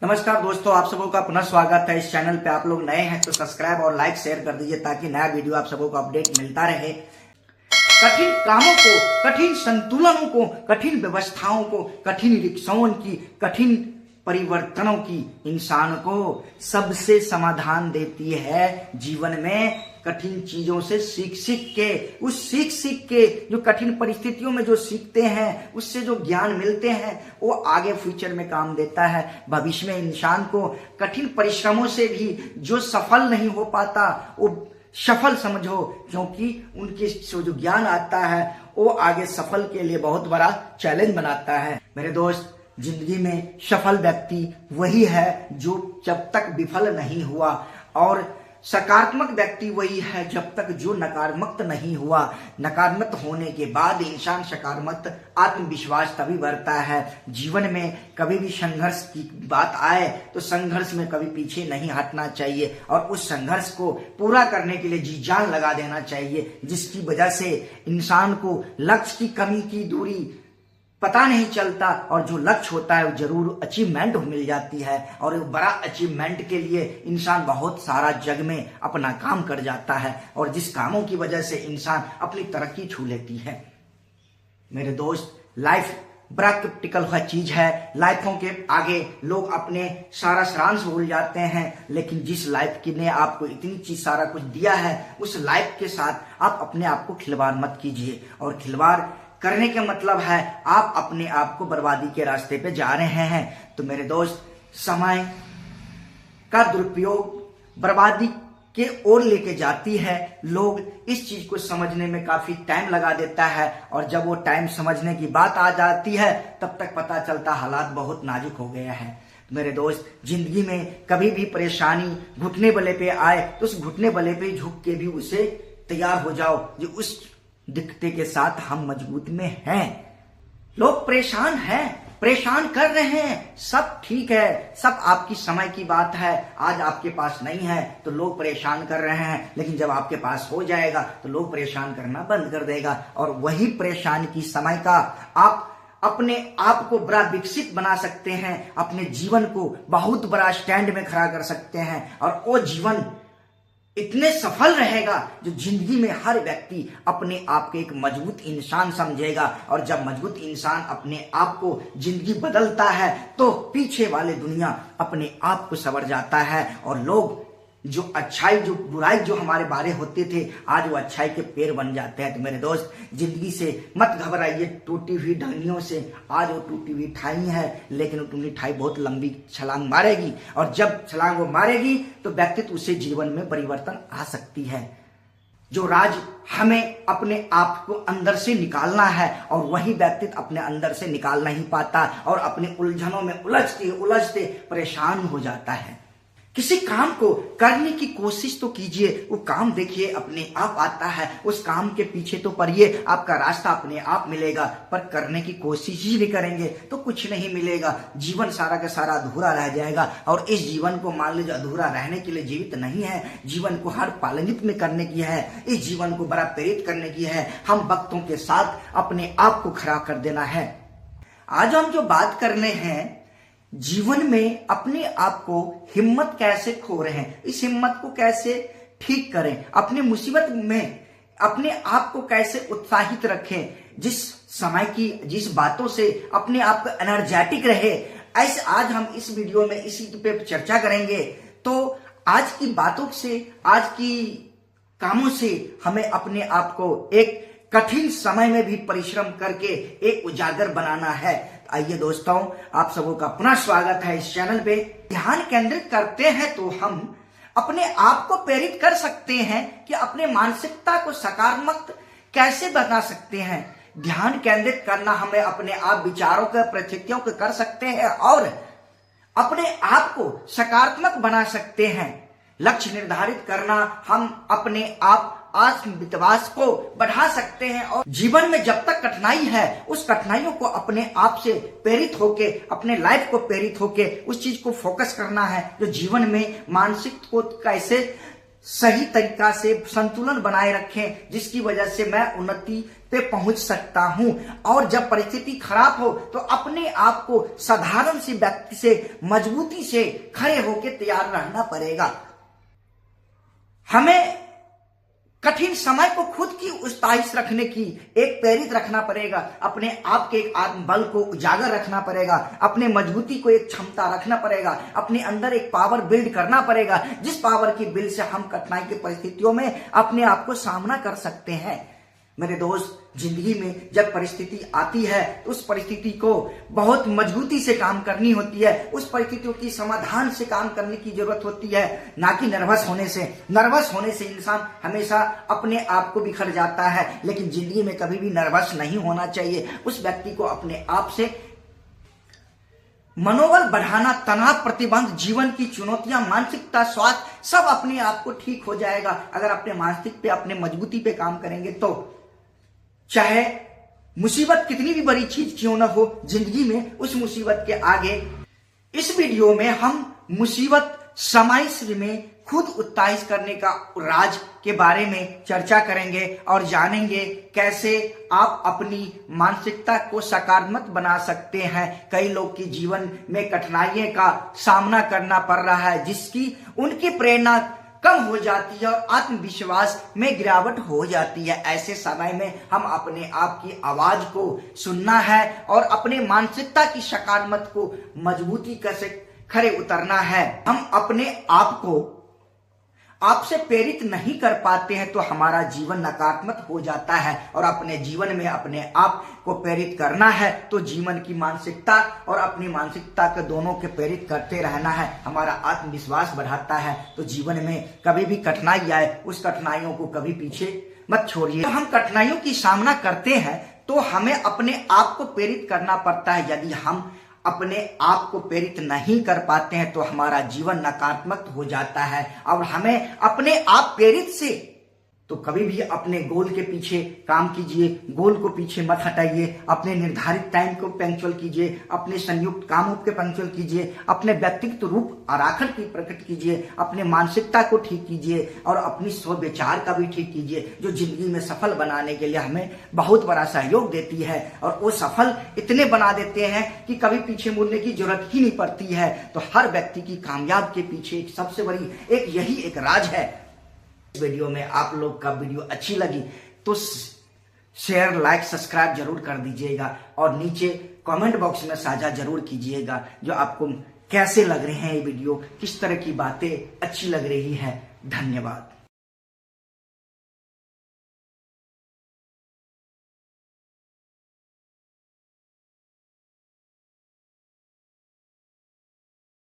नमस्कार दोस्तों, आप सबों का पुनः स्वागत है इस चैनल पे। आप लोग नए हैं तो सब्सक्राइब और लाइक शेयर कर दीजिए ताकि नया वीडियो आप सबों को अपडेट मिलता रहे। कठिन कामों को, कठिन संतुलनों को, कठिन व्यवस्थाओं को, कठिन रिक्शाओं की, कठिन परिवर्तनों की इंसान को सबसे समाधान देती है। जीवन में कठिन चीजों से सीख सीख के जो कठिन परिस्थितियों में जो सीखते हैं, उससे जो ज्ञान मिलते हैं, वो आगे फ्यूचर में काम देता है। भविष्य में इंसान को कठिन परिश्रमों से भी जो सफल नहीं हो पाता वो सफल समझो, क्योंकि उनके जो ज्ञान आता है वो आगे सफल के लिए बहुत बड़ा चैलेंज बनाता है। मेरे दोस्त, जिंदगी में सफल व्यक्ति वही है जो जब तक विफल नहीं हुआ, और सकारात्मक व्यक्ति वही है जब तक जो नकारात्मक नहीं हुआ। नकारात्मक होने के बाद इंसान सकारात्मक आत्मविश्वास तभी बढ़ता है। जीवन में कभी भी संघर्ष की बात आए तो संघर्ष में कभी पीछे नहीं हटना चाहिए और उस संघर्ष को पूरा करने के लिए जी जान लगा देना चाहिए, जिसकी वजह से इंसान को लक्ष्य की कमी की दूरी पता नहीं चलता और जो लक्ष्य होता है वो जरूर अचीवमेंट मिल जाती है। और बड़ा अचीवमेंट के लिए इंसान बहुत सारा जग में अपना काम कर जाता है और जिस कामों की वजह से इंसान अपनी तरक्की छू लेती है। मेरे दोस्त, लाइफ बड़ा क्रिटिकल चीज है। लाइफों के आगे लोग अपने सारा सारांश भूल जाते हैं, लेकिन जिस लाइफ की ने आपको इतनी चीज सारा कुछ दिया है, उस लाइफ के साथ आप अपने आप को खिलवाड़ मत कीजिए। और खिलवाड़ करने के मतलब है आप अपने आप को बर्बादी के रास्ते पे जा रहे हैं। तो मेरे दोस्त, समय का दुरुपयोग बर्बादी के ओर लेके जाती है। लोग इस चीज को समझने में काफी टाइम लगा देता है और जब वो टाइम समझने की बात आ जाती है तब तक पता चलता हालात बहुत नाजुक हो गया है। मेरे दोस्त, जिंदगी में कभी भी परेशानी घुटने बले पे आए तो उस घुटने बले पे झुक के भी उसे तैयार हो जाओ, जो उस दिखते के साथ हम मजबूत में हैं। लोग परेशान हैं, परेशान कर रहे हैं, सब ठीक है, सब आपकी समय की बात है। आज आपके पास नहीं है तो लोग परेशान कर रहे हैं, लेकिन जब आपके पास हो जाएगा तो लोग परेशान करना बंद कर देगा। और वही परेशान की समय का आप अपने आप को बड़ा विकसित बना सकते हैं, अपने जीवन को बहुत बड़ा स्टैंड में खड़ा कर सकते हैं और वो जीवन इतने सफल रहेगा जो जिंदगी में हर व्यक्ति अपने आप को एक मजबूत इंसान समझेगा। और जब मजबूत इंसान अपने आप को जिंदगी बदलता है तो पीछे वाले दुनिया अपने आप को संवर जाता है और लोग जो अच्छाई जो बुराई जो हमारे बारे होते थे, आज वो अच्छाई के पेड़ बन जाते हैं। तो मेरे दोस्त, जिंदगी से मत घबराइए टूटी हुई ढालियों से। आज वो टूटी हुई ठाई है, लेकिन वो टूटी ठाई बहुत लंबी छलांग मारेगी और जब छलांग वो मारेगी तो व्यक्तित्व उसे जीवन में परिवर्तन आ सकती है। जो राज हमें अपने आप को अंदर से निकालना है और वही व्यक्तित्व अपने अंदर से निकाल नहीं पाता और अपने उलझनों में उलझते उलझते परेशान हो जाता है। किसी काम को करने की कोशिश तो कीजिए, वो काम देखिए अपने आप आता है। उस काम के पीछे तो पड़िए, आपका रास्ता अपने आप मिलेगा। पर करने की कोशिश ही नहीं करेंगे तो कुछ नहीं मिलेगा। जीवन सारा का सारा अधूरा रह जाएगा और इस जीवन को मान लीजिए अधूरा रहने के लिए जीवित नहीं है, जीवन को हर पालनित में करने की है, इस जीवन को बड़ा प्रेरित करने की है। हम वक्तों के साथ अपने आप को खड़ा कर देना है। आज हम जो बात करने हैं, जीवन में अपने आप को हिम्मत कैसे खो रहे हैं, इस हिम्मत को कैसे ठीक करें, अपने मुसीबत में अपने आप को कैसे उत्साहित रखें, जिस समय की जिस बातों से अपने आप को एनर्जेटिक रहे। ऐसे आज हम इस वीडियो में इसी पे चर्चा करेंगे। तो आज की बातों से, आज की कामों से हमें अपने आप को एक कठिन समय में भी परिश्रम करके एक उजागर बनाना है। आइए दोस्तों, आप सबों का पुनः स्वागत है इस चैनल पे। ध्यान केंद्रित करते हैं तो हम अपने आप को प्रेरित कर सकते हैं कि अपने मानसिकता को सकारात्मक कैसे बना सकते हैं। ध्यान केंद्रित करना हमें अपने आप विचारों के परिस्थितियों को कर सकते हैं और अपने आप को सकारात्मक बना सकते हैं। लक्ष्य निर्धारित करना, हम अपने आप आत्मविश्वास को बढ़ा सकते हैं और जीवन में जब तक कठिनाई है उस कठिनाइयों को अपने आप से प्रेरित होके, अपने लाइफ को प्रेरित होके उस चीज को फोकस करना है जो जीवन में मानसिक को कैसे सही तरीका से संतुलन बनाए रखें, जिसकी वजह से मैं उन्नति पे पहुंच सकता हूं। और जब परिस्थिति खराब हो तो अपने आप को साधारण सी व्यक्ति से मजबूती से खड़े होकर तैयार रहना पड़ेगा। हमें कठिन समय को खुद की उस्ताइश रखने की एक प्रेरित रखना पड़ेगा, अपने आप के एक आत्मबल को उजागर रखना पड़ेगा, अपने मजबूती को एक क्षमता रखना पड़ेगा, अपने अंदर एक पावर बिल्ड करना पड़ेगा, जिस पावर की बिल्ड से हम कठिनाई की परिस्थितियों में अपने आप को सामना कर सकते हैं। मेरे दोस्त, जिंदगी में जब परिस्थिति आती है तो उस परिस्थिति को बहुत मजबूती से काम करनी होती है, उस परिस्थितियों की समाधान से काम करने की जरूरत होती है, ना कि नर्वस होने से। नर्वस होने से इंसान हमेशा अपने आप को बिखर जाता है, लेकिन जिंदगी में कभी भी नर्वस नहीं होना चाहिए। उस व्यक्ति को अपने आप से मनोबल बढ़ाना, तनाव प्रतिबंध, जीवन की चुनौतियां, मानसिकता, स्वास्थ्य सब अपने आप को ठीक हो जाएगा अगर अपने मानसिक पे, अपने मजबूती पे काम करेंगे तो। चाहे मुसीबत कितनी भी बड़ी चीज क्यों ना हो जिंदगी में, उस मुसीबत के आगे इस वीडियो में हम मुसीबत समाइश में खुद उत्साहित करने का राज के बारे में चर्चा करेंगे और जानेंगे कैसे आप अपनी मानसिकता को सकारात्मक बना सकते हैं। कई लोग के जीवन में कठिनाइयों का सामना करना पड़ रहा है, जिसकी उनकी प्रेरणा कम हो जाती है और आत्मविश्वास में गिरावट हो जाती है। ऐसे समय में हम अपने आप की आवाज को सुनना है और अपने मानसिकता की सकारात्मक को मजबूती कैसे खड़े उतरना है। हम अपने आप को आपसे प्रेरित नहीं कर पाते हैं तो हमारा जीवन नकारात्मक हो जाता है, और अपने जीवन में अपने आप को प्रेरित करना है तो जीवन की मानसिकता और अपनी मानसिकता के दोनों के प्रेरित करते रहना है। हमारा आत्मविश्वास बढ़ाता है तो जीवन में कभी भी कठिनाई आए, उस कठिनाइयों को कभी पीछे मत छोड़िए। तो हम कठिनाइयों की सामना करते हैं तो हमें अपने आप को प्रेरित करना पड़ता है। यदि हम अपने आप को प्रेरित नहीं कर पाते हैं तो हमारा जीवन नकारात्मक हो जाता है। और हमें अपने आप प्रेरित से तो कभी भी अपने गोल के पीछे काम कीजिए, गोल को पीछे मत हटाइए, अपने निर्धारित टाइम को पंक्चुअल कीजिए, अपने संयुक्त कामों के पंक्चुअल कीजिए, अपने व्यक्तित्व रूप आराखण की प्रकट कीजिए, अपने मानसिकता को ठीक कीजिए और अपनी स्व विचार का भी ठीक कीजिए, जो जिंदगी में सफल बनाने के लिए हमें बहुत बड़ा सहयोग देती है। और वो सफल इतने बना देते हैं कि कभी पीछे मुड़ने की जरूरत ही नहीं पड़ती है। तो हर व्यक्ति की कामयाब के पीछे एक सबसे बड़ी यही एक राज है। इस वीडियो में आप लोग का वीडियो अच्छी लगी तो शेयर, लाइक, सब्सक्राइब जरूर कर दीजिएगा और नीचे कमेंट बॉक्स में साझा जरूर कीजिएगा जो आपको कैसे लग रहे हैं ये वीडियो, किस तरह की बातें अच्छी लग रही है। धन्यवाद।